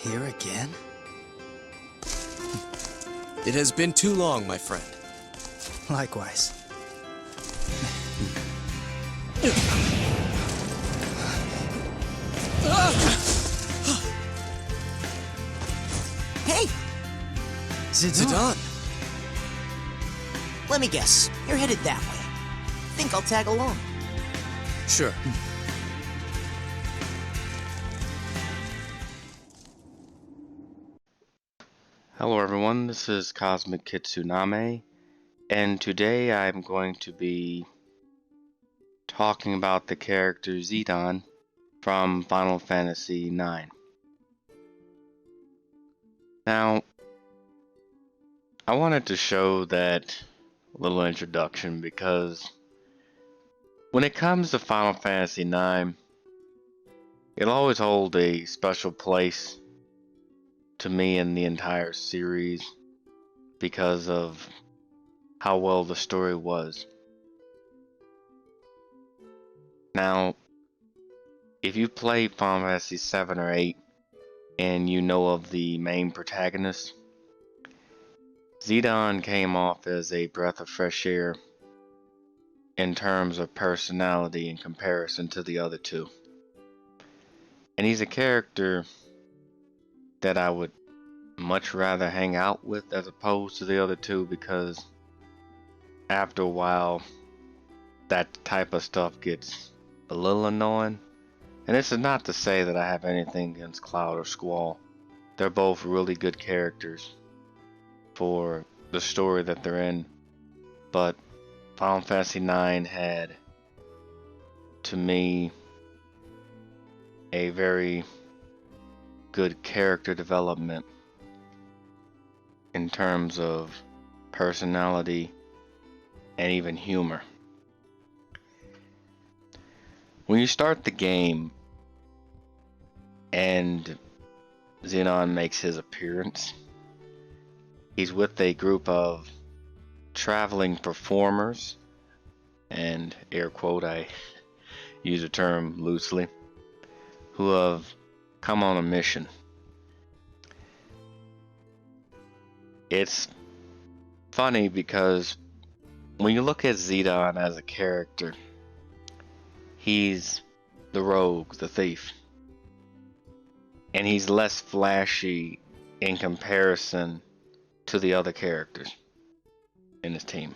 Here again? It has been too long, my friend. Likewise. Hey! Zidane! Let me guess. You're headed that way. Think I'll tag along. Sure. Hello everyone, this is Cosmic Kitsuname, and today I'm going to be talking about the character Zidane from Final Fantasy IX. Now, I wanted to show that little introduction because when it comes to Final Fantasy IX, it'll always hold a special place to me in the entire series because of how well the story was. Now, if you play Final Fantasy 7 or 8 and you know of the main protagonist, Zidane came off as a breath of fresh air in terms of personality in comparison to the other two. And he's a character that I would much rather hang out with as opposed to the other two, because after a while that type of stuff gets a little annoying. And this is not to say that I have anything against Cloud or Squall. They're both really good characters for the story that they're in, but Final Fantasy IX had, to me, a very good character development in terms of personality and even humor. When you start the game and Zidane makes his appearance, he's with a group of traveling performers, and air quote, I use the term loosely, who have come on a mission. It's funny because when you look at Zidane as a character, he's the rogue, the thief, and he's less flashy in comparison to the other characters in his team.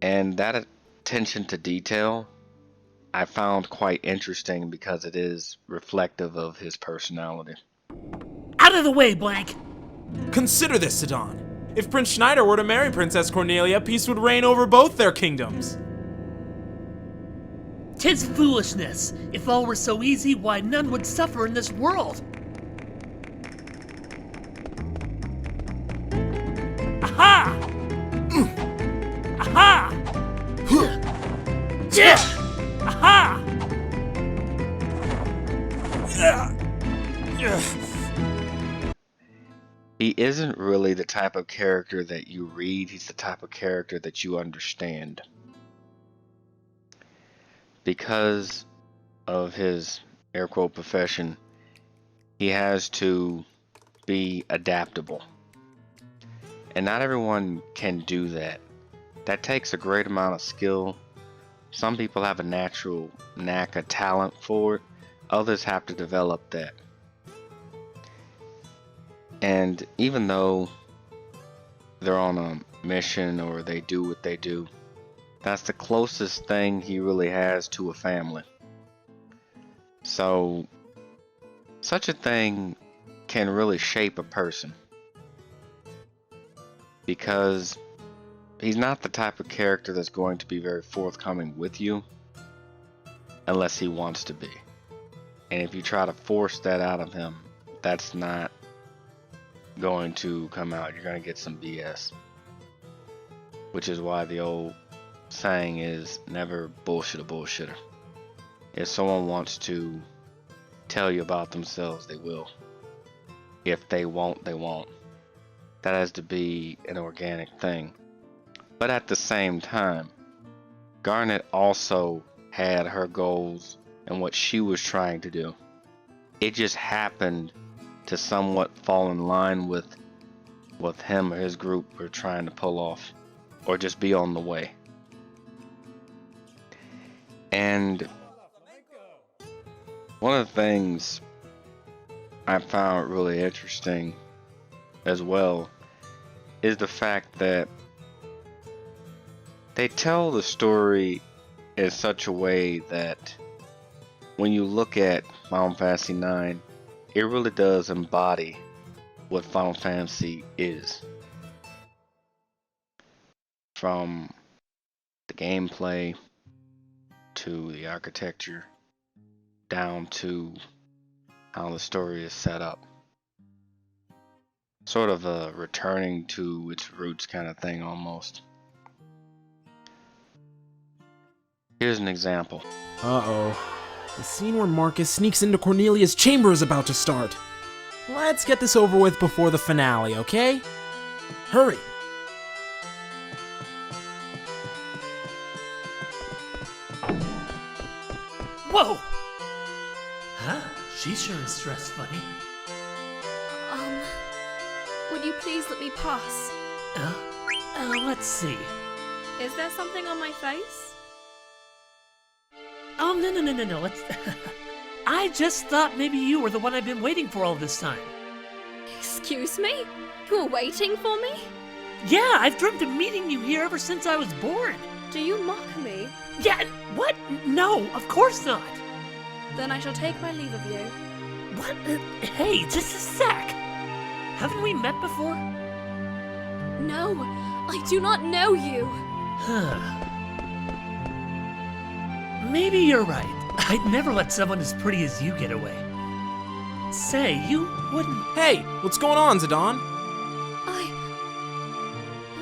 And that attention to detail I found quite interesting because it is reflective of his personality. Out of the way, Blank! Consider this, Zidane. If Prince Schneider were to marry Princess Cornelia, peace would reign over both their kingdoms. 'Tis foolishness. If all were so easy, why none would suffer in this world. Aha! Aha! Yeah! Aha! He isn't really the type of character that you read, he's the type of character that you understand. Because of his air quote profession, he has to be adaptable. And not everyone can do that. That takes a great amount of skill. Some people have a natural knack, a talent for it. Others have to develop that. And even though they're on a mission or they do what they do, that's the closest thing he really has to a family. So, such a thing can really shape a person, because he's not the type of character that's going to be very forthcoming with you unless he wants to be. And if you try to force that out of him, that's not going to come out. You're going to get some BS. Which is why the old saying is, never bullshit a bullshitter. If someone wants to tell you about themselves, they will. If they won't, they won't. That has to be an organic thing. But at the same time, Garnet also had her goals and what she was trying to do. it just happened to somewhat fall in line with what him or his group were trying to pull off, or just be on the way. And one of the things I found really interesting as well is the fact that they tell the story in such a way that when you look at Final Fantasy IX, it really does embody what Final Fantasy is. From the gameplay to the architecture down to how the story is set up. Sort of a returning to its roots kind of thing almost. Here's an example. Uh-oh. The scene where Marcus sneaks into Cornelia's chamber is about to start. Let's get this over with before the finale, okay? Hurry! Whoa! Huh? She sure is dressed funny. Would you please let me pass? Let's see. Is there something on my face? Oh, no. Let's... I just thought maybe you were the one I've been waiting for all this time. Excuse me? You were waiting for me? Yeah, I've dreamt of meeting you here ever since I was born. Do you mock me? Yeah, what? No, of course not. Then I shall take my leave of you. What? Hey, just a sec. Haven't we met before? No, I do not know you. Maybe you're right. I'd never let someone as pretty as you get away. Say, you wouldn't... Hey, what's going on, Zidane?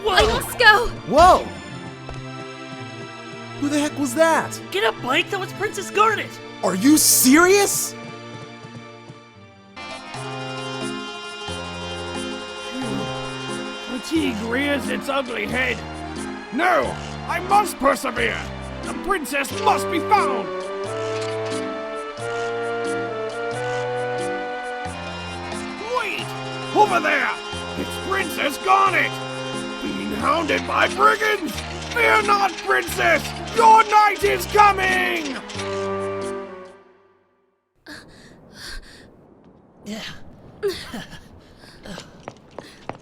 Whoa! I must go! Whoa! Who the heck was that? Get up, Blake! That was Princess Garnet! Are you serious? Fatigue rears its ugly head. No, I must persevere. The princess must be found. Wait! Over there! It's Princess Garnet! Being hounded by brigands! Fear not, princess! Your night is coming! Yeah.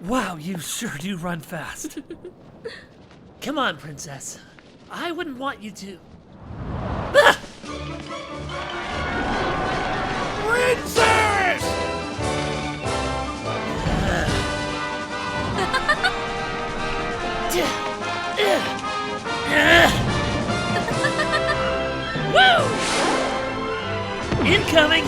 Wow, you sure do run fast. Come on, princess. I wouldn't want you to. Ah! Princess! Woo! Incoming!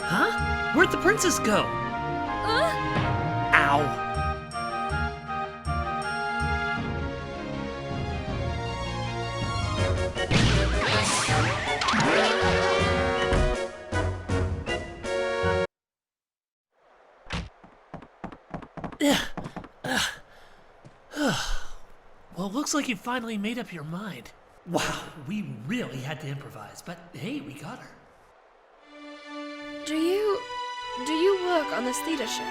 Huh? Where'd the princess go? Ow. Well, looks like you finally made up your mind. Wow, we really had to improvise, but hey, we got her. Do you work on this leadership?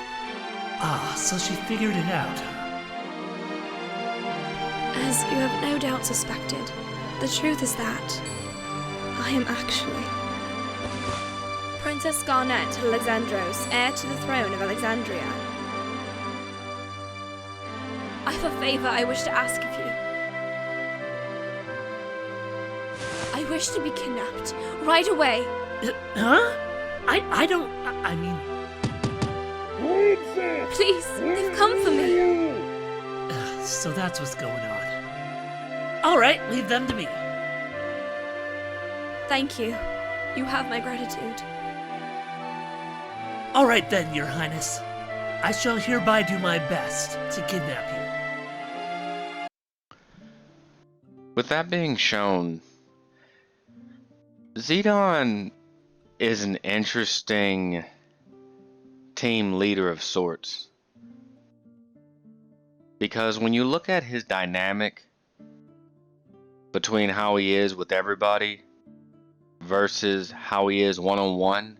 Ah, so she figured it out. As you have no doubt suspected, the truth is that I am actually Princess Garnet Alexandros, heir to the throne of Alexandria. I have a favor I wish to ask of you. I wish to be kidnapped right away. Huh? I don't... I mean... Princess! Please, they've come for me. So that's what's going on. Alright, leave them to me. Thank you. You have my gratitude. Alright then, Your Highness. I shall hereby do my best to kidnap you. With that being shown, Zidane is an interesting team leader of sorts. Because when you look at his dynamic between how he is with everybody versus how he is one-on-one,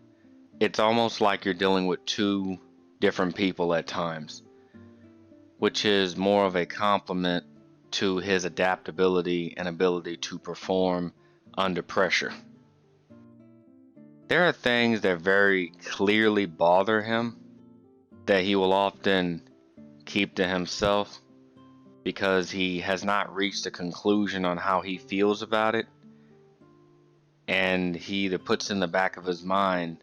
it's almost like you're dealing with two different people at times, which is more of a compliment to his adaptability and ability to perform under pressure. There are things that very clearly bother him that he will often keep to himself because he has not reached a conclusion on how he feels about it, and he either puts in the back of his mind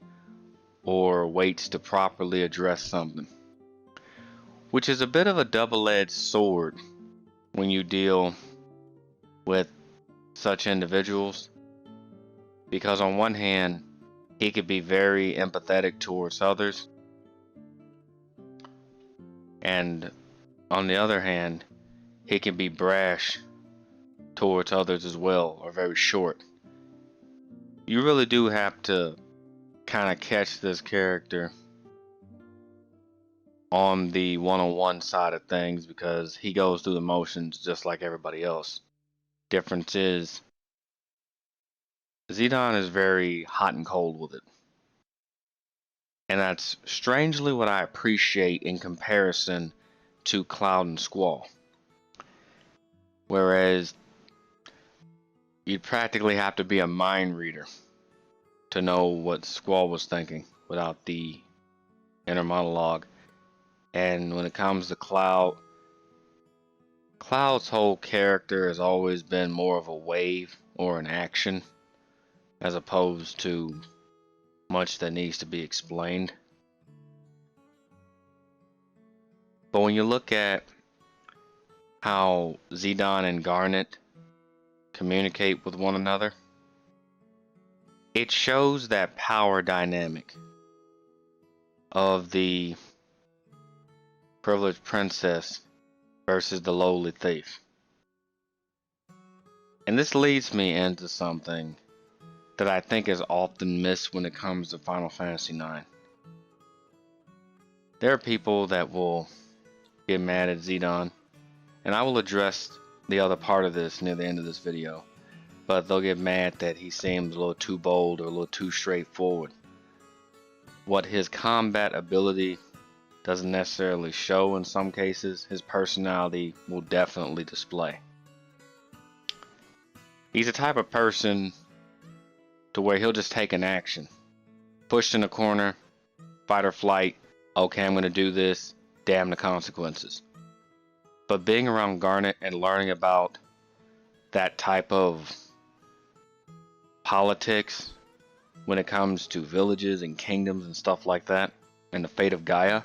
or waits to properly address something, which is a bit of a double-edged sword when you deal with such individuals, because on one hand he could be very empathetic towards others, and on the other hand he can be brash towards others as well, or very short. You really do have to kind of catch this character on the one-on-one side of things, because he goes through the motions just like everybody else. Difference is Zidane is very hot and cold with it, and that's strangely what I appreciate in comparison to Cloud and Squall. Whereas you'd practically have to be a mind reader to know what Squall was thinking without the inner monologue. And when it comes to Cloud's whole character has always been more of a wave or an action, as opposed to much that needs to be explained. But when you look at how Zidane and Garnet communicate with one another, it shows that power dynamic of the privileged princess versus the lowly thief. And this leads me into something that I think is often missed when it comes to Final Fantasy IX. There are people that will get mad at Zidane, and I will address the other part of this near the end of this video, but they'll get mad that he seems a little too bold or a little too straightforward. What his combat ability doesn't necessarily show in some cases, his personality will definitely display. He's the type of person to where he'll just take an action. Pushed in a corner, fight or flight, okay, I'm going to do this, damn the consequences. But being around Garnet and learning about that type of politics when it comes to villages and kingdoms and stuff like that, and the fate of Gaia,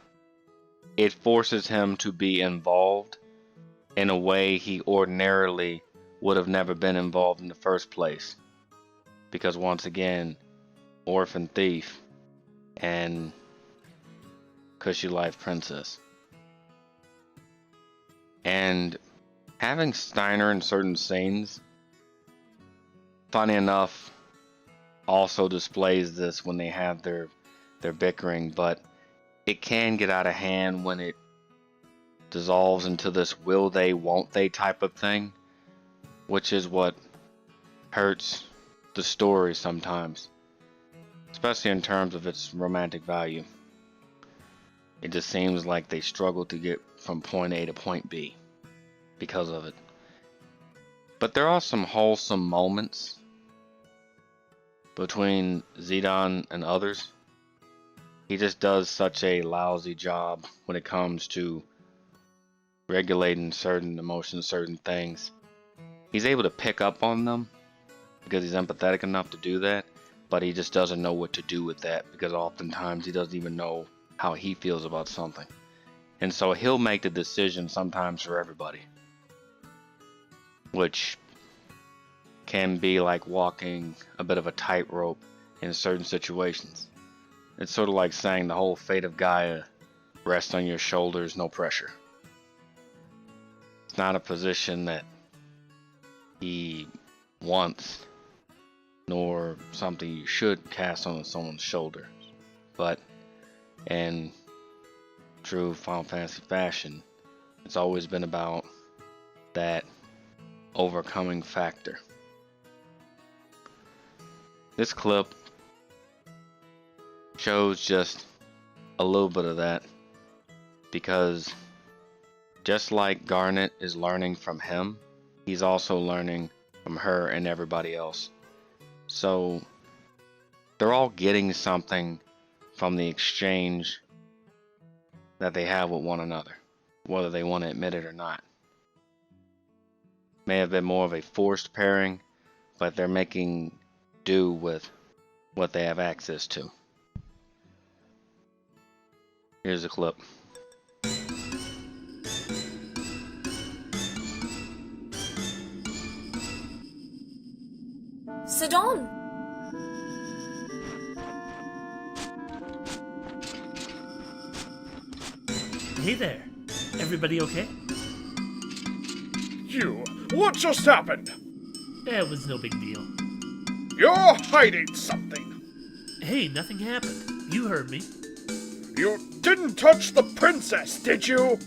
it forces him to be involved in a way he ordinarily would have never been involved in the first place. Because once again, orphan thief and cushy life princess. And having Steiner in certain scenes, funny enough, also displays this when they have their bickering, but it can get out of hand when it dissolves into this will they, won't they type of thing, which is what hurts the story sometimes, especially in terms of its romantic value. It just seems like they struggle to get from point A to point B because of it. But there are some wholesome moments between Zidane and others. He just does such a lousy job when it comes to regulating certain emotions, certain things. He's able to pick up on them because he's empathetic enough to do that, but he just doesn't know what to do with that because oftentimes he doesn't even know how he feels about something. And so he'll make the decision sometimes for everybody, which can be like walking a bit of a tightrope in certain situations. It's sort of like saying the whole fate of Gaia rests on your shoulders, no pressure. It's not a position that he wants, nor something you should cast on someone's shoulder. But in true Final Fantasy fashion, it's always been about that overcoming factor. This clip shows just a little bit of that, because just like Garnet is learning from him, he's also learning from her and everybody else. So they're all getting something from the exchange that they have with one another, whether they want to admit it or not. May have been more of a forced pairing, but they're making do with what they have access to. Here's a clip. Zidane! Hey there. Everybody okay? You, what just happened? It was no big deal. You're hiding something. Hey, nothing happened. You heard me. You didn't touch the princess, did you?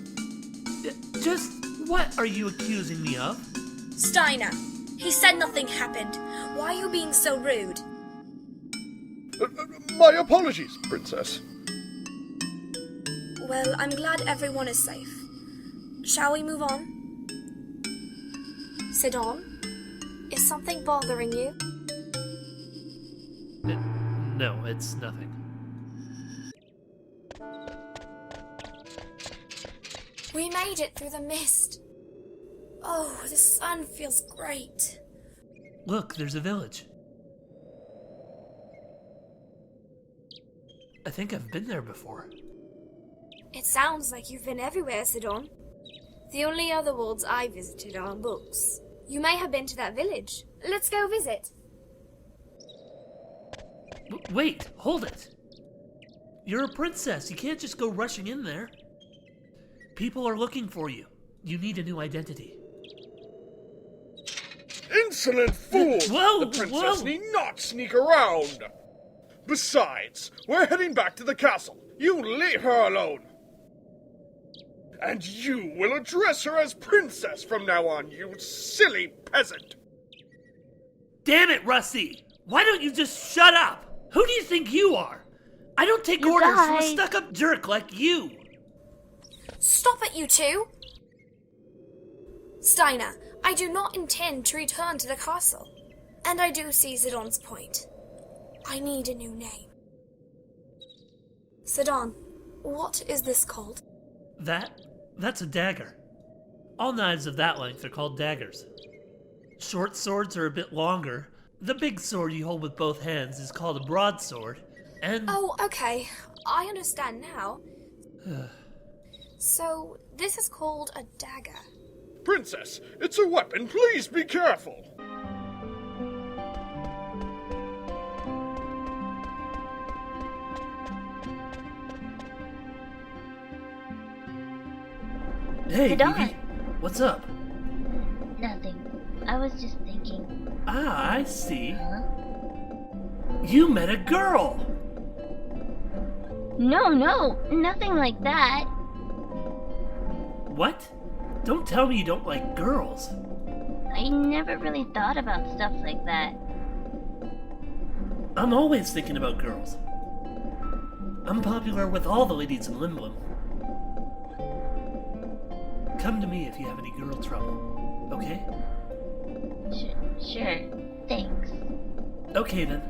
Just what are you accusing me of? Steiner, he said nothing happened. Why are you being so rude? My apologies, princess. Well, I'm glad everyone is safe. Shall we move on? Zidane, is something bothering you? No, it's nothing. We made it through the mist. Oh, the sun feels great. Look, there's a village. I think I've been there before. It sounds like you've been everywhere, Zidane. The only other worlds I visited are in books. You may have been to that village. Let's go visit. Wait, hold it. You're a princess. You can't just go rushing in there. People are looking for you. You need a new identity. Insolent fool! Whoa, The princess whoa. need not sneak around. Besides, we're heading back to the castle. You leave her alone. And you will address her as princess from now on, you silly peasant. Damn it, Rusty! Why don't you just shut up? Who do you think you are? I don't take orders from a stuck-up jerk like you. Stop it, you two! Steiner, I do not intend to return to the castle. And I do see Zidane's point. I need a new name. Zidane, what is this called? That's a dagger. All knives of that length are called daggers. Short swords are a bit longer. The big sword you hold with both hands is called a broadsword, and... Oh, okay. I understand now. So, this is called a dagger. Princess, it's a weapon. Please be careful. Hey, Zidane. Vivi, what's up? Nothing. I was just thinking. Ah, I see. Huh? You met a girl! No, nothing like that. What? Don't tell me you don't like girls. I never really thought about stuff like that. I'm always thinking about girls. I'm popular with all the ladies in Limblum. Come to me if you have any girl trouble, okay? Sure. Thanks. Okay then.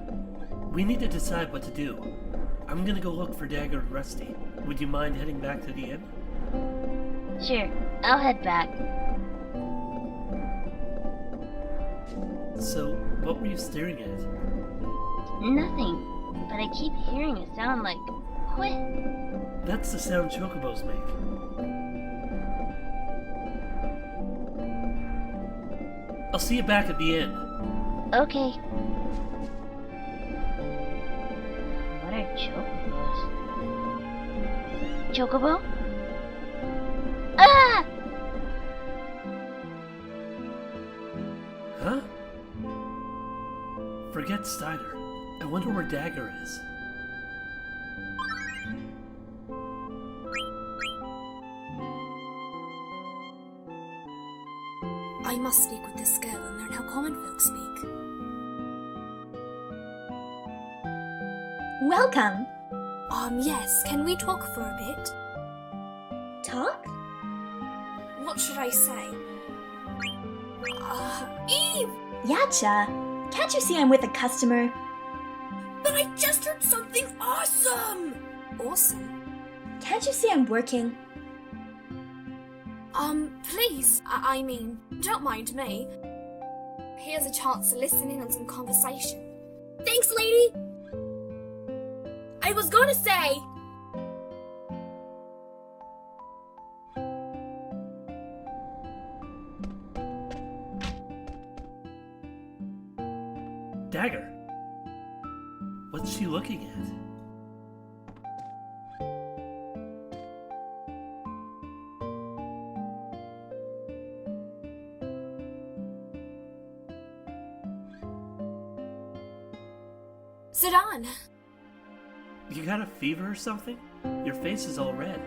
We need to decide what to do. I'm gonna go look for Dagger and Rusty. Would you mind heading back to the inn? Sure. I'll head back. So, what were you staring at? Nothing. But I keep hearing a sound like quit. That's the sound chocobos make. I'll see you back at the inn. Okay. What are chocobos? Chocobo? Ah! Huh? Forget Steiner. I wonder where Dagger is. I must speak with this girl and learn how common folk speak. Welcome. Yes, can we talk for a bit? Talk? What should I say? Eve! Yacha, can't you see I'm with a customer? But I just heard something awesome! Awesome? Can't you see I'm working? Please, I mean, don't mind me. Here's a chance to listen in on some conversation. Thanks, lady! I was gonna say... Dagger? What's she looking at? Zidane! You got a fever or something? Your face is all red.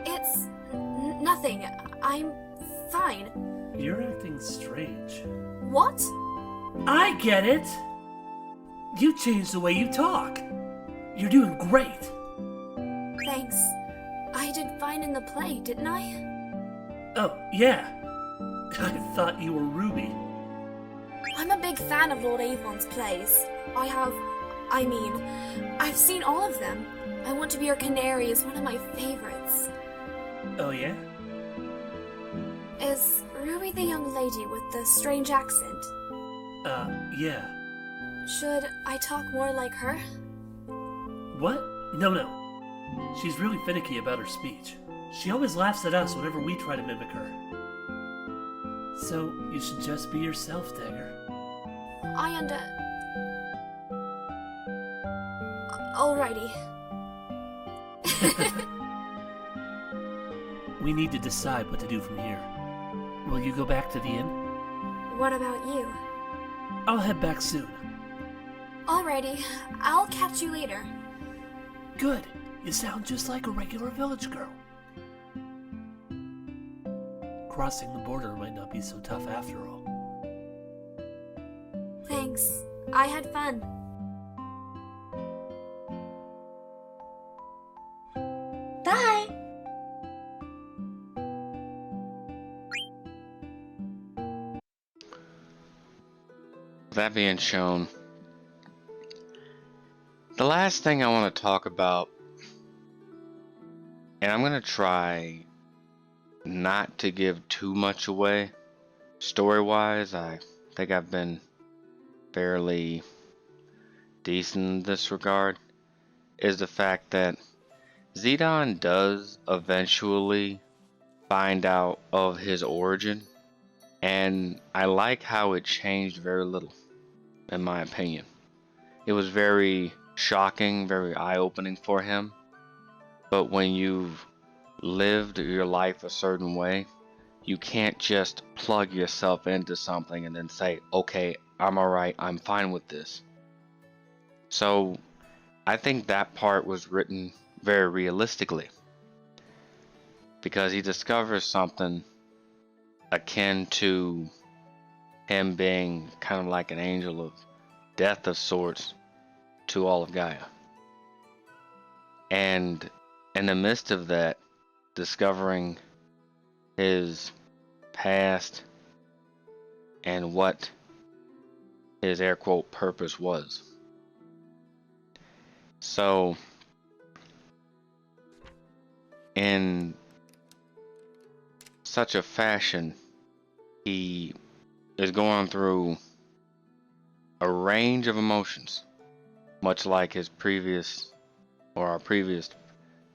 It's... nothing. I'm fine. You're acting strange. What? I get it! You changed the way you talk. You're doing great. Thanks. I did fine in the play, didn't I? Oh, yeah. I thought you were Ruby. I'm a big fan of Lord Avon's plays. I've seen all of them. I Want to Be Your Canary is one of my favorites. Oh, yeah? Is Ruby the young lady with the strange accent? Yeah. Should I talk more like her? What? No. She's really finicky about her speech. She always laughs at us whenever we try to mimic her. So, you should just be yourself, Dagger. Alrighty. We need to decide what to do from here. Will you go back to the inn? What about you? I'll head back soon. Alrighty. I'll catch you later. Good. You sound just like a regular village girl. Crossing the border might not be so tough after all. Thanks. I had fun. Bye. That being shown, the last thing I want to talk about, and I'm going to try not to give too much away story-wise. I think I've been fairly decent in this regard, is the fact that Zidane does eventually find out of his origin, and I like how it changed very little, in my opinion. It was very shocking, very eye-opening for him, but when you've lived your life a certain way, you can't just plug yourself into something and then say, okay, I'm alright, I'm fine with this. So I think that part was written very realistically, because he discovers something akin to him being kind of like an angel of death of sorts to all of Gaia. And in the midst of that, discovering his past and what his air quote purpose was. So in such a fashion, he is going through a range of emotions, much like his previous, or our previous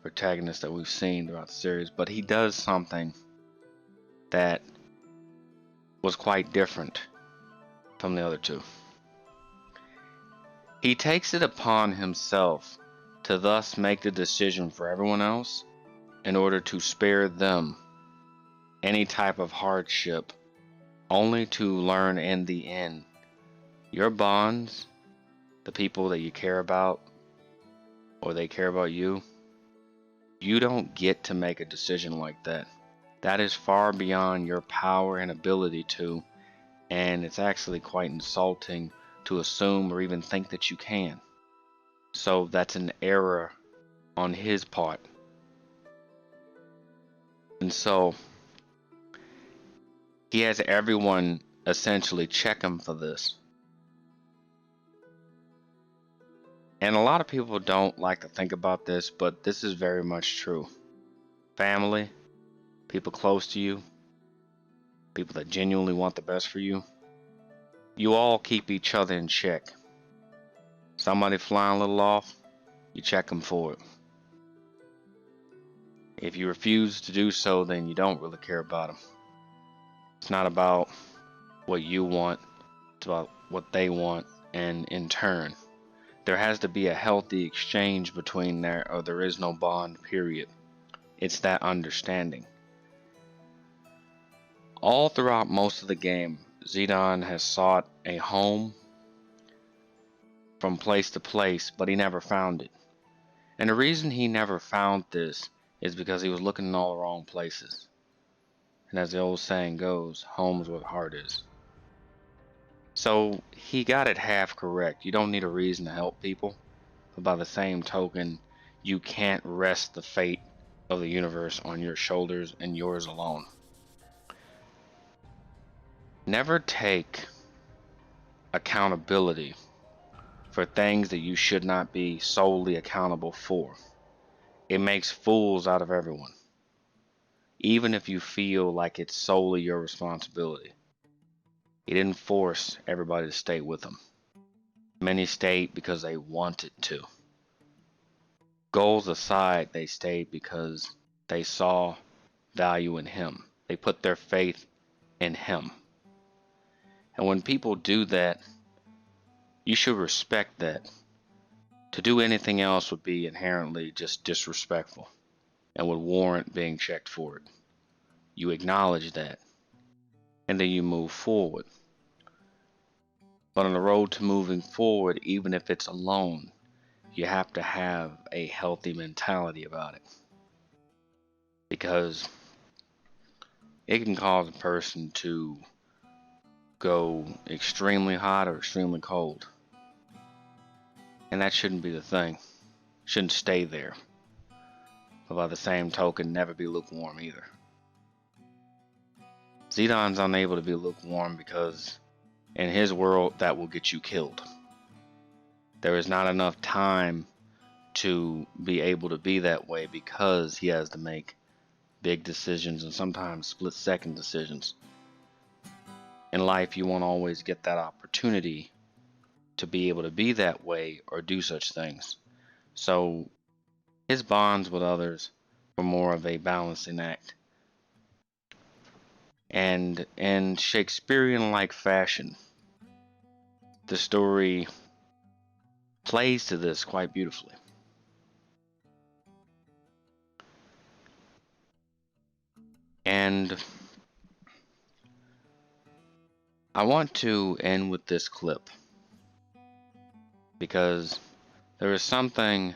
protagonist that we've seen throughout the series, but he does something that was quite different from the other two. He takes it upon himself to thus make the decision for everyone else in order to spare them any type of hardship, only to learn in the end Your bonds, the people that you care about, or they care about you, you don't get to make a decision like that. That is far beyond your power and ability to, and it's actually quite insulting to assume or even think that you can. So that's an error on his part. And so he has everyone essentially check him for this. And a lot of people don't like to think about this, but this is very much true. Family, people close to you, people that genuinely want the best for you, you all keep each other in check. Somebody flying a little off, you check them for it. If you refuse to do so, then you don't really care about them. It's not about what you want, it's about what they want, and in turn, there has to be a healthy exchange between there, or there is no bond, period. It's that understanding. All throughout most of the game, Zidane has sought a home from place to place, but he never found it. And the reason he never found this is because he was looking in all the wrong places. And as the old saying goes, home's where the heart is. So he got it half correct. You don't need a reason to help people, but by the same token, you can't rest the fate of the universe on your shoulders and yours alone. Never take accountability for things that you should not be solely accountable for. It makes fools out of everyone, even if you feel like it's solely your responsibility. He didn't force everybody to stay with him. Many stayed because they wanted to. Goals aside, they stayed because they saw value in him. They put their faith in him. And when people do that, you should respect that. To do anything else would be inherently just disrespectful and would warrant being checked for it. You acknowledge that, and then you move forward. But on the road to moving forward, even if it's alone, you have to have a healthy mentality about it. Because it can cause a person to go extremely hot or extremely cold. And that shouldn't be the thing. Shouldn't stay there. But by the same token, never be lukewarm either. Zidane's unable to be lukewarm because in his world, that will get you killed. There is not enough time to be able to be that way because he has to make big decisions and sometimes split-second decisions. In life, you won't always get that opportunity to be able to be that way or do such things. So his bonds with others were more of a balancing act. And in Shakespearean-like fashion, the story plays to this quite beautifully. And I want to end with this clip because there is something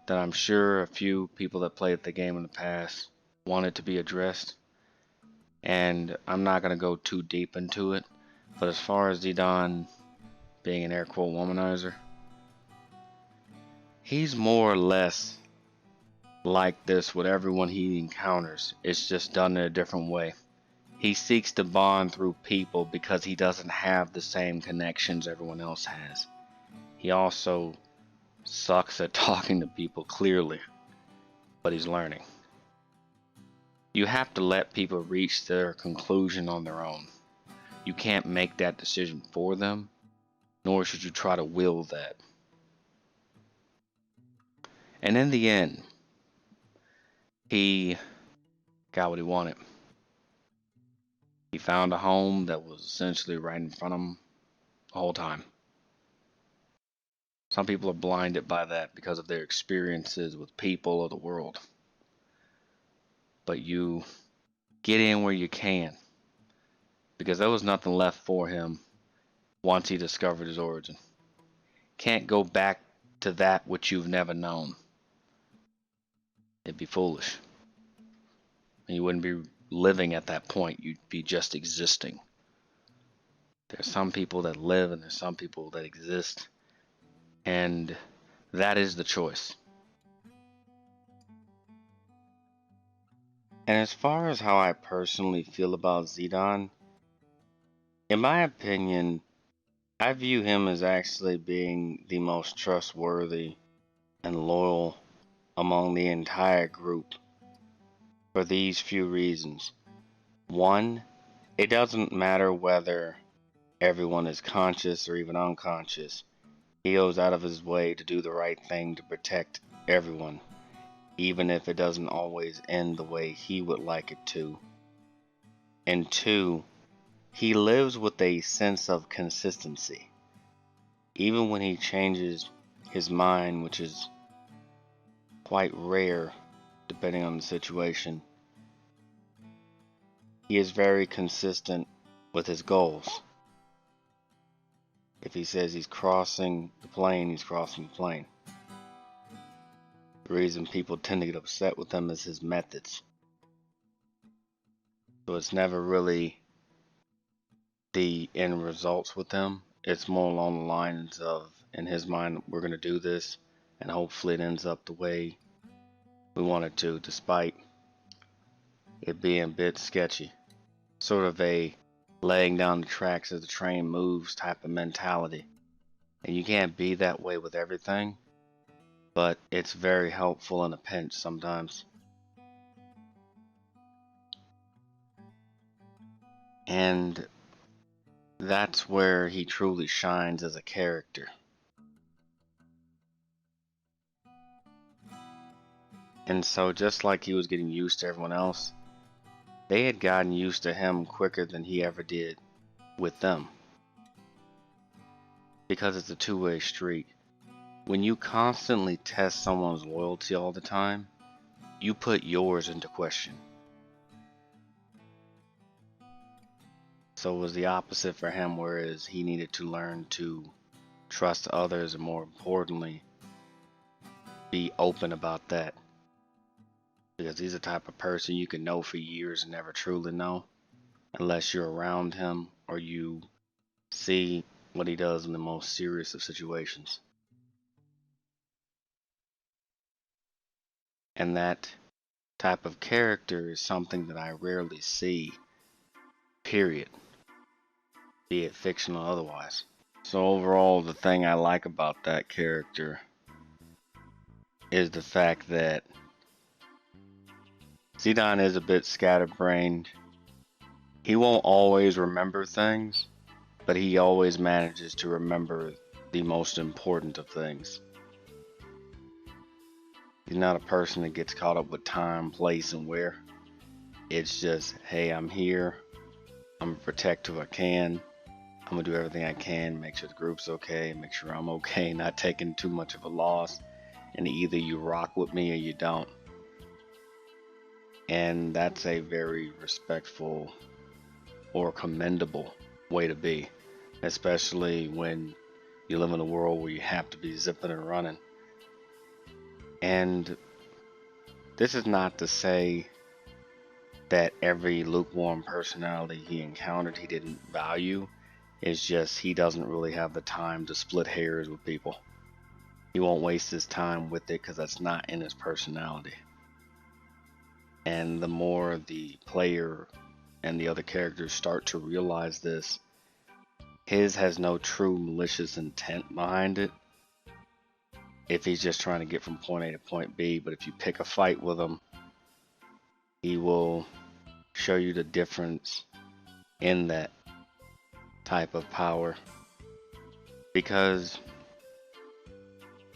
that I'm sure a few people that played the game in the past wanted to be addressed, and I'm not going to go too deep into it, but as far as Zidane being an air quote womanizer, he's more or less like this with everyone he encounters. It's just done in a different way. He seeks to bond through people because he doesn't have the same connections everyone else has. He also sucks at talking to people clearly, but he's learning. You have to let people reach their conclusion on their own. You can't make that decision for them, nor should you try to will that. And in the end, he got what he wanted. He found a home that was essentially right in front of him the whole time. Some people are blinded by that because of their experiences with people or the world. But you get in where you can, because there was nothing left for him once he discovered his origin. Can't go back to that which you've never known. It'd be foolish. You wouldn't be living at that point, you'd be just existing. There's some people that live and there's some people that exist, and that is the choice. And as far as how I personally feel about Zidane, in my opinion, I view him as actually being the most trustworthy and loyal among the entire group for these few reasons. One, it doesn't matter whether everyone is conscious or even unconscious. He goes out of his way to do the right thing to protect everyone, even if it doesn't always end the way he would like it to. And two, he lives with a sense of consistency. Even when he changes his mind, which is quite rare depending on the situation, he is very consistent with his goals. If he says he's crossing the plane, he's crossing the plane. The reason people tend to get upset with him is his methods. So it's never really the end results with him. It's more along the lines of, in his mind, we're going to do this, and hopefully it ends up the way we want it to, despite it being a bit sketchy. Sort of a laying down the tracks as the train moves type of mentality. And you can't be that way with everything, but it's very helpful in a pinch sometimes. And that's where he truly shines as a character. And so just like he was getting used to everyone else, they had gotten used to him quicker than he ever did with them. Because it's a two-way street. When you constantly test someone's loyalty all the time, you put yours into question. So it was the opposite for him, whereas he needed to learn to trust others and, more importantly, be open about that. Because he's the type of person you can know for years and never truly know unless you're around him or you see what he does in the most serious of situations. And that type of character is something that I rarely see, period, be it fictional or otherwise. So overall, the thing I like about that character is the fact that Zidane is a bit scatterbrained. He won't always remember things, but he always manages to remember the most important of things. He's not a person that gets caught up with time, place, and where. It's just, hey, I'm here. I'm going to protect who I can. I'm going to do everything I can, make sure the group's okay, make sure I'm okay, not taking too much of a loss. And either you rock with me or you don't. And that's a very respectful or commendable way to be, especially when you live in a world where you have to be zipping and running. And this is not to say that every lukewarm personality he encountered he didn't value. It's just he doesn't really have the time to split hairs with people. He won't waste his time with it because that's not in his personality. And the more the player and the other characters start to realize this, his has no true malicious intent behind it. If he's just trying to get from point A to point B, but if you pick a fight with him, he will show you the difference in that type of power. Because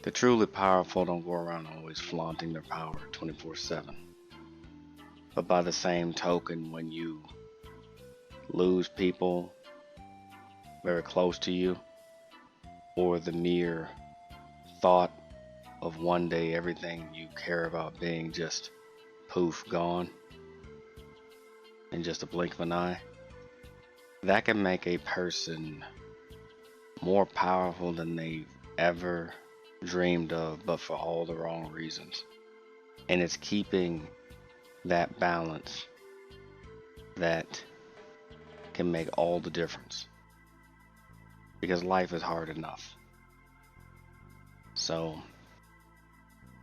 the truly powerful don't go around always flaunting their power 24/7. But by the same token, when you lose people very close to you, or the mere thought of one day everything you care about being just poof, gone in just a blink of an eye, that can make a person more powerful than they've ever dreamed of, but for all the wrong reasons. And it's keeping that balance that can make all the difference. Because life is hard enough. So,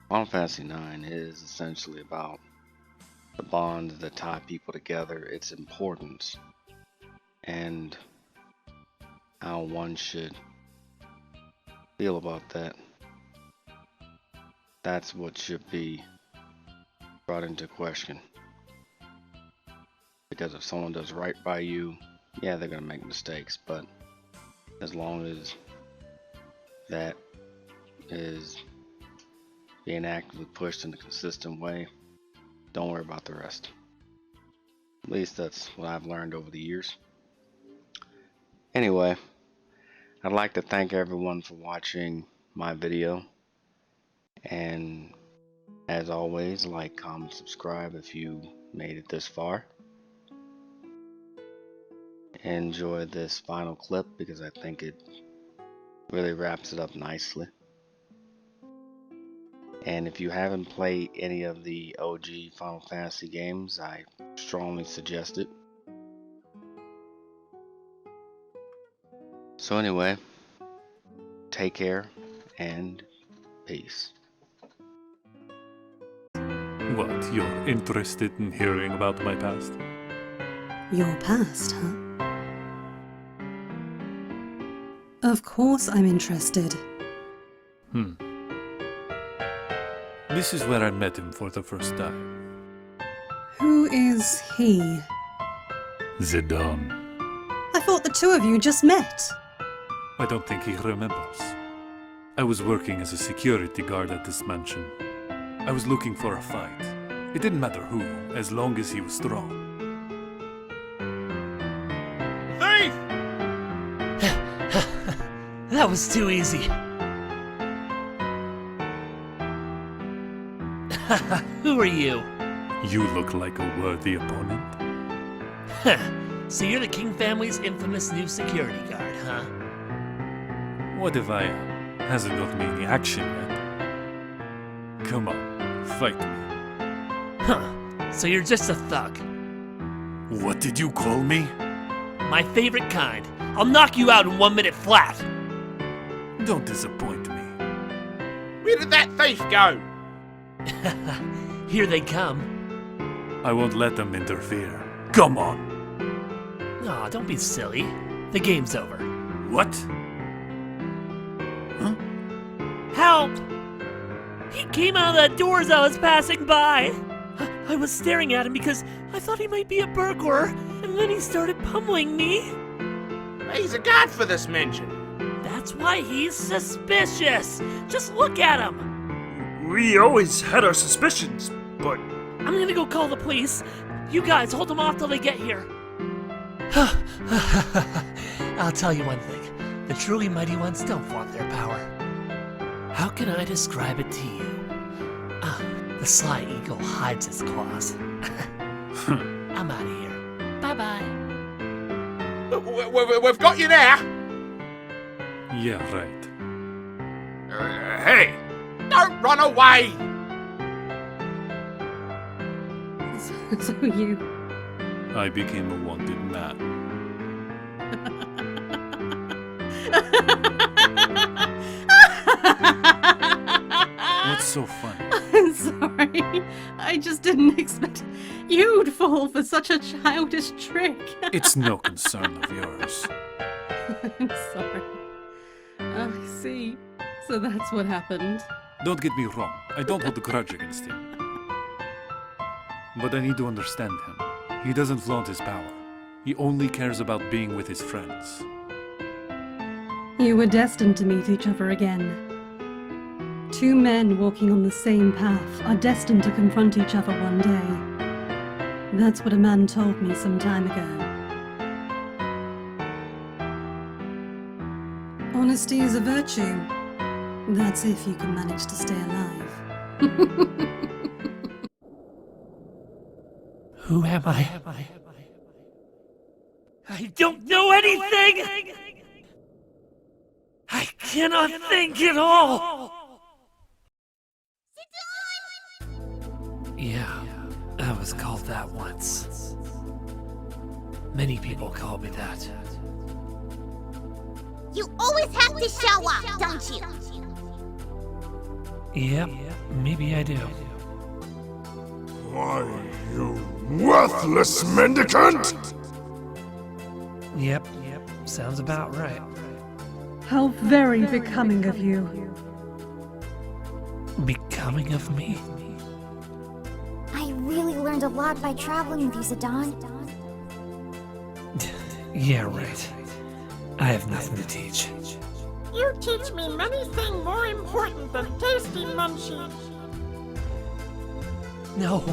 Final Fantasy IX is essentially about the bonds that tie people together, its importance, and how one should feel about that. That's what should be brought into question. Because if someone does right by you, yeah, they're gonna make mistakes, but as long as that is being actively pushed in a consistent way, don't worry about the rest. At least that's what I've learned over the years. Anyway, I'd like to thank everyone for watching my video. And as always, like, comment, subscribe if you made it this far. Enjoy this final clip because I think it really wraps it up nicely. And if you haven't played any of the OG Final Fantasy games, I strongly suggest it. So anyway, take care and peace. What, you're interested in hearing about my past? Your past, huh? Of course I'm interested. This is where I met him for the first time. Who is he? Zidane. I thought the two of you just met. I don't think he remembers. I was working as a security guard at this mansion. I was looking for a fight. It didn't matter who, as long as he was strong. Thief! That was too easy. Who are you? You look like a worthy opponent. So you're the King family's infamous new security guard, huh? What if I am? Hasn't got me any action yet. Come on, fight me. Huh. So you're just a thug. What did you call me? My favorite kind. I'll knock you out in 1 minute flat. Don't disappoint me. Where did that thief go? Here they come. I won't let them interfere. Come on. Aw, don't be silly. The game's over. What? Huh? Help! He came out of the doors I was passing by. I was staring at him because I thought he might be a burglar, and then he started pummeling me. He's a guard for this mansion. That's why he's suspicious. Just look at him. We always had our suspicions, but... I'm gonna go call the police. You guys hold them off till they get here. I'll tell you one thing. The truly mighty ones don't flaunt their power. How can I describe it to you? The sly eagle hides its claws. I'm out of here. Bye-bye. We've got you now. Yeah, right. Hey, don't run away. So you... I became a wanted man. What's so funny? I'm sorry. I just didn't expect you'd fall for such a childish trick. It's no concern of yours. I'm sorry. I see. So that's what happened. Don't get me wrong. I don't hold a grudge against him. But I need to understand him. He doesn't flaunt his power. He only cares about being with his friends. You were destined to meet each other again. Two men walking on the same path are destined to confront each other one day. That's what a man told me some time ago. Honesty is a virtue. That's if you can manage to stay alive. Who am I? I don't know anything! cannot think at all! Yeah, I was called that once. Many people call me that. You always have to show up, don't you? Yep, maybe I do. Why, you worthless mendicant! Yep, sounds about right. How very becoming of you. Becoming of me? I really learned a lot by traveling with you, Zidane. Yeah, right. I have nothing to teach. You teach me many things more important than tasty munchies. No,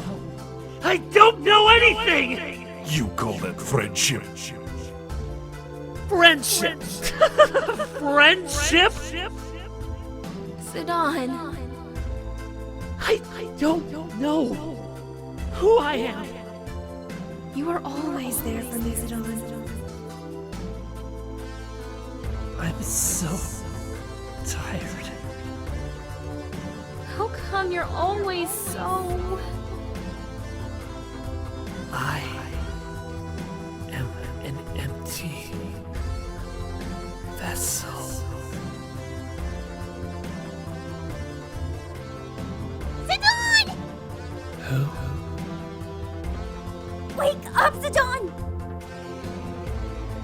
I don't know anything! You call that friendship? Friendship! Friendship? Zidane. I don't know who I am. You are always there for me, Zidane. I'm so tired. How come you're always so... I am an empty vessel. Zidane! Who? Wake up, Zidane!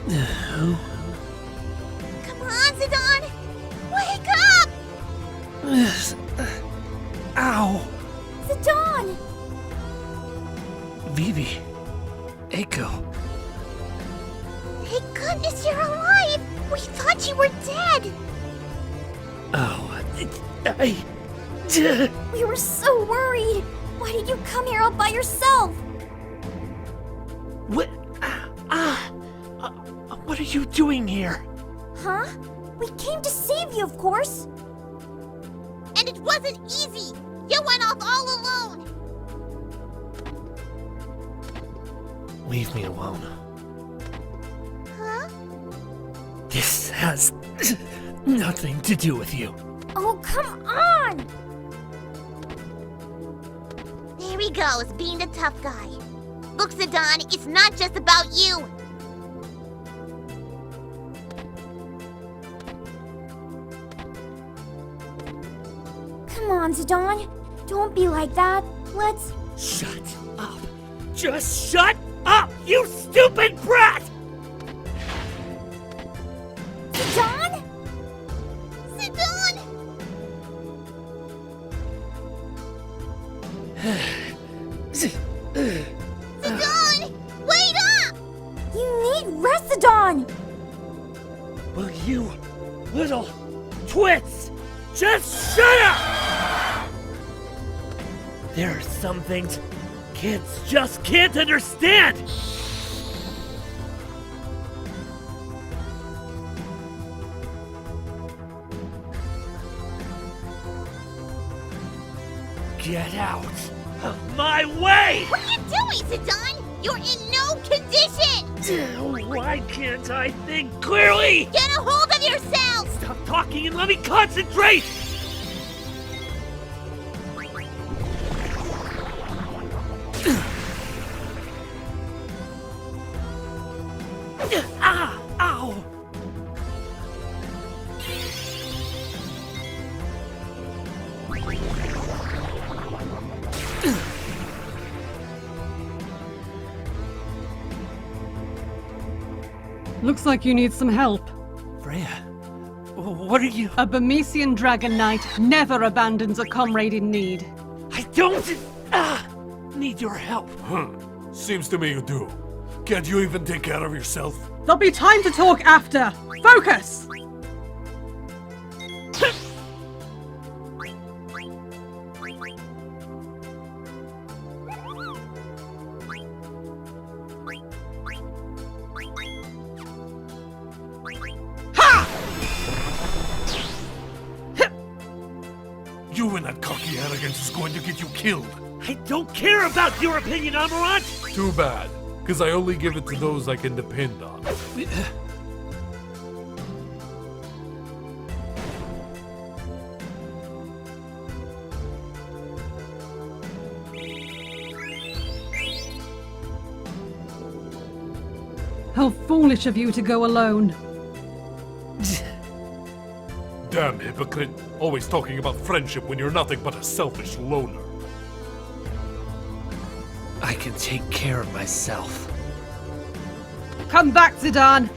Who? Come on, Zidane! Wake up! Ow! Zidane! Vivi. Echo. Thank goodness you're alive! We thought you were dead! Oh, We were so worried! Why did you come here all by yourself? What? What are you doing here? Huh? We came to save you, of course! And it wasn't easy! You went off all alone! Leave me alone. Huh? This has nothing to do with you. Oh, come on! There he goes, being the tough guy. Look, Zidane, it's not just about you. Come on, Zidane. Don't be like that. Let's... Shut up. Just shut up, you stupid brat! Zidane? Zidane? Zidane! Wait up! You need rest, Zidane! Will you little twits just shut up! There are some things kids just can't understand! Get out of my way! What are you doing, Zidane? You're in no condition! Why can't I think clearly? Get a hold of yourself! Stop talking and let me concentrate! Ah! Ow! Looks like you need some help. Freya, what are you? A Burmesian Dragon Knight never abandons a comrade in need. I don't need your help. Seems to me you do. Can't you even take care of yourself? There'll be time to talk after. Focus! You and that cocky arrogance is going to get you killed. I don't care about your opinion, Amarant! Too bad, because I only give it to those I can depend on. How foolish of you to go alone. Damn hypocrite. Always talking about friendship when you're nothing but a selfish loner. I can take care of myself. Come back, Zidane!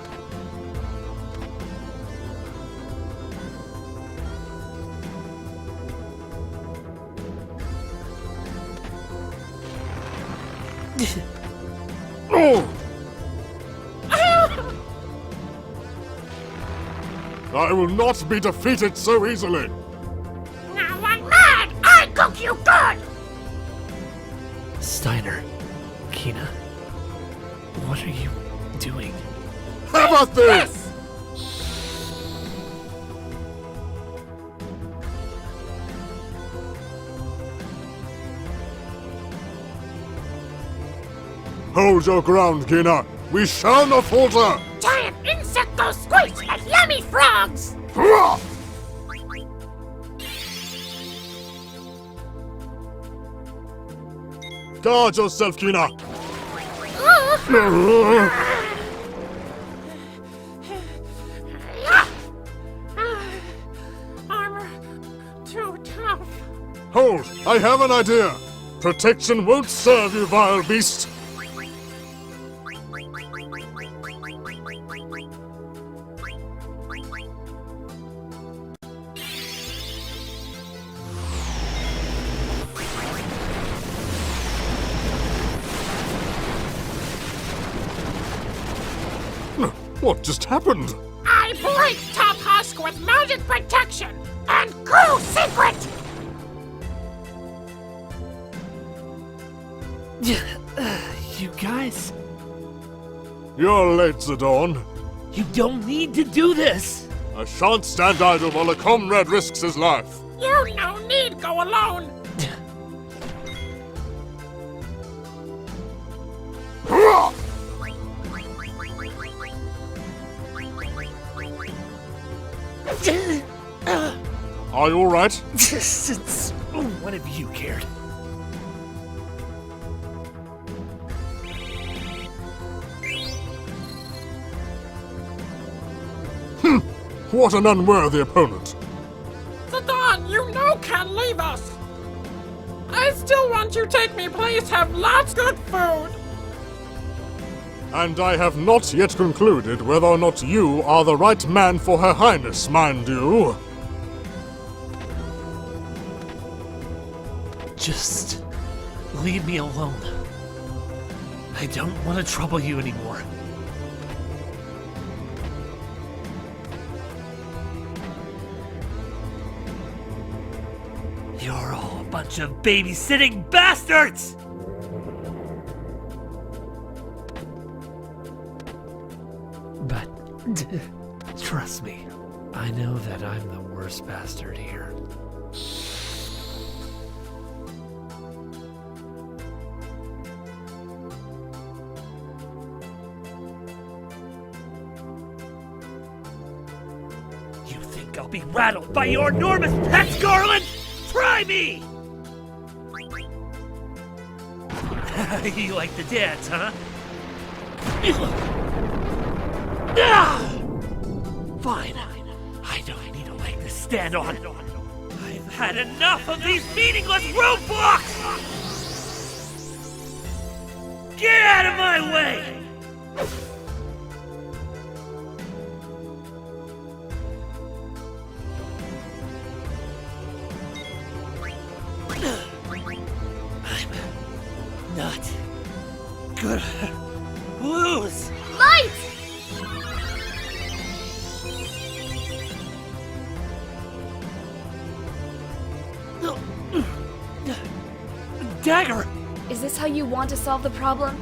I will not be defeated so easily. Now I'm mad! I cook you good! Steiner, Kina, what are you doing? How about this? Hold your ground, Kina. We shall not falter. Giant insectos squeeze and yummy frogs! Guard yourself, Kina. I'm too tough. Hold, I have an idea. Protection won't serve you, vile beast. What just happened? I break Top Husk with magic protection and crew secret! You guys? You're late, Zidane. You don't need to do this! I shan't stand idle while a comrade risks his life. You no need go alone! Are you alright? Since when have you cared? What an unworthy opponent. Zidane, you know can't leave us! I still want you take me place have lots good food! And I have not yet concluded whether or not you are the right man for Her Highness, mind you. Just leave me alone. I don't want to trouble you anymore. You're all a bunch of babysitting bastards! But trust me, I know that I'm the worst bastard here. You think I'll be rattled by your enormous pets, Garland? Try me! You like to dance, huh? Fine. I don't need a leg to stand on. I've had enough of these meaningless roadblocks! Get out of my way! I'm not gonna lose. Light! Dagger! Is this how you want to solve the problem?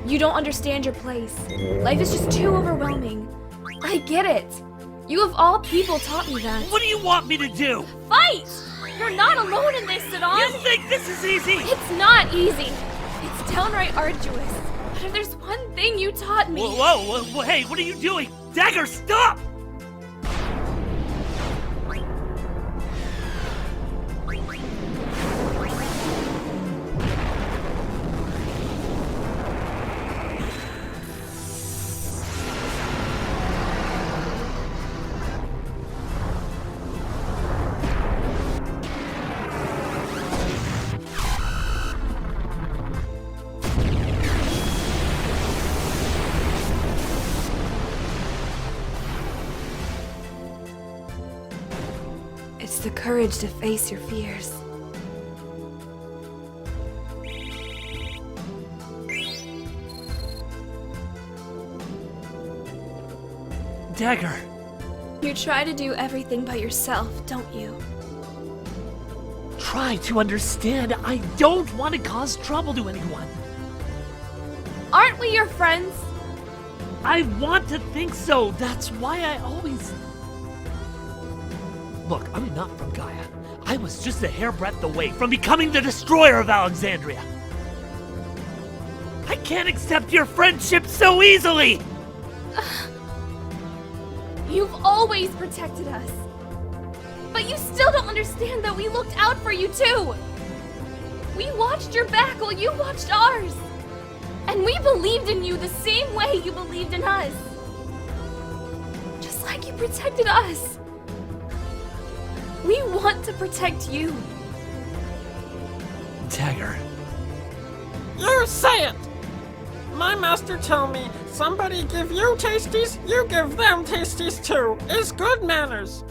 You don't understand your place. Life is just too overwhelming. I get it. You of all people taught me that. What do you want me to do? Fight! You're not alone in this, Zidane! You think this is easy? It's not easy. It's downright arduous. But if there's one thing you taught me... Whoa, hey, what are you doing? Dagger, stop! It's the courage to face your fears. Dagger! You try to do everything by yourself, don't you? Try to understand. I don't want to cause trouble to anyone. Aren't we your friends? I want to think so. That's why I always... Look, I'm not from Gaia. I was just a hairbreadth away from becoming the destroyer of Alexandria. I can't accept your friendship so easily! You've always protected us. But you still don't understand that we looked out for you too. We watched your back while you watched ours. And we believed in you the same way you believed in us. Just like you protected us. We want to protect you. Dagger. You say it! My master told me, somebody give you tasties, you give them tasties too. It's good manners.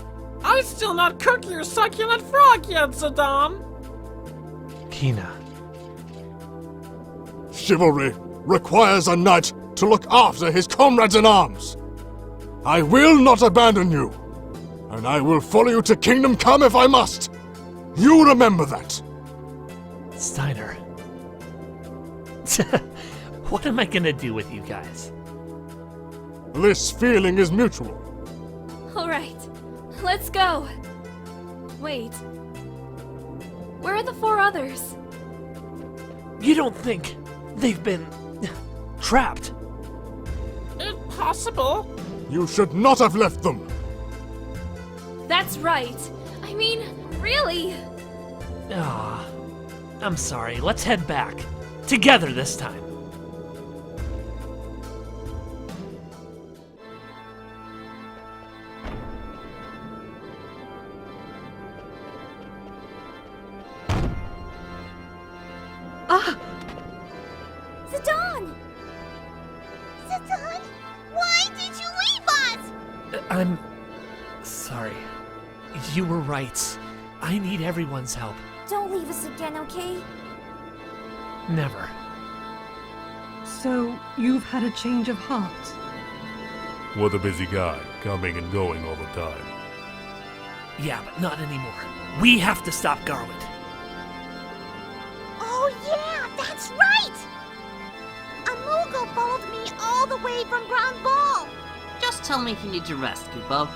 I still not cook your succulent frog yet, Zidane. Kina. Chivalry requires a knight to look after his comrades in arms. I will not abandon you, and I will follow you to Kingdom Come if I must. You remember that. Steiner. What am I gonna do with you guys? This feeling is mutual. All right, let's go. Wait. Where are the 4 others? You don't think they've been trapped? Impossible. You should not have left them. That's right. I mean, really. Ah, I'm sorry. Let's head back. Together this time. Zidane! Zidane! Why did you leave us? I'm sorry. You were right. I need everyone's help. Don't leave us again, okay? Never. So, you've had a change of heart? What a busy guy, coming and going all the time. Yeah, but not anymore. We have to stop Garland. Oh yeah, that's right! Amugo followed me all the way from Grand Ball. Just tell me if you need to rest, Kupo.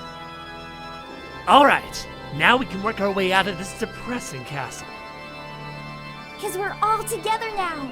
Alright, now we can work our way out of this depressing castle. Because we're all together now.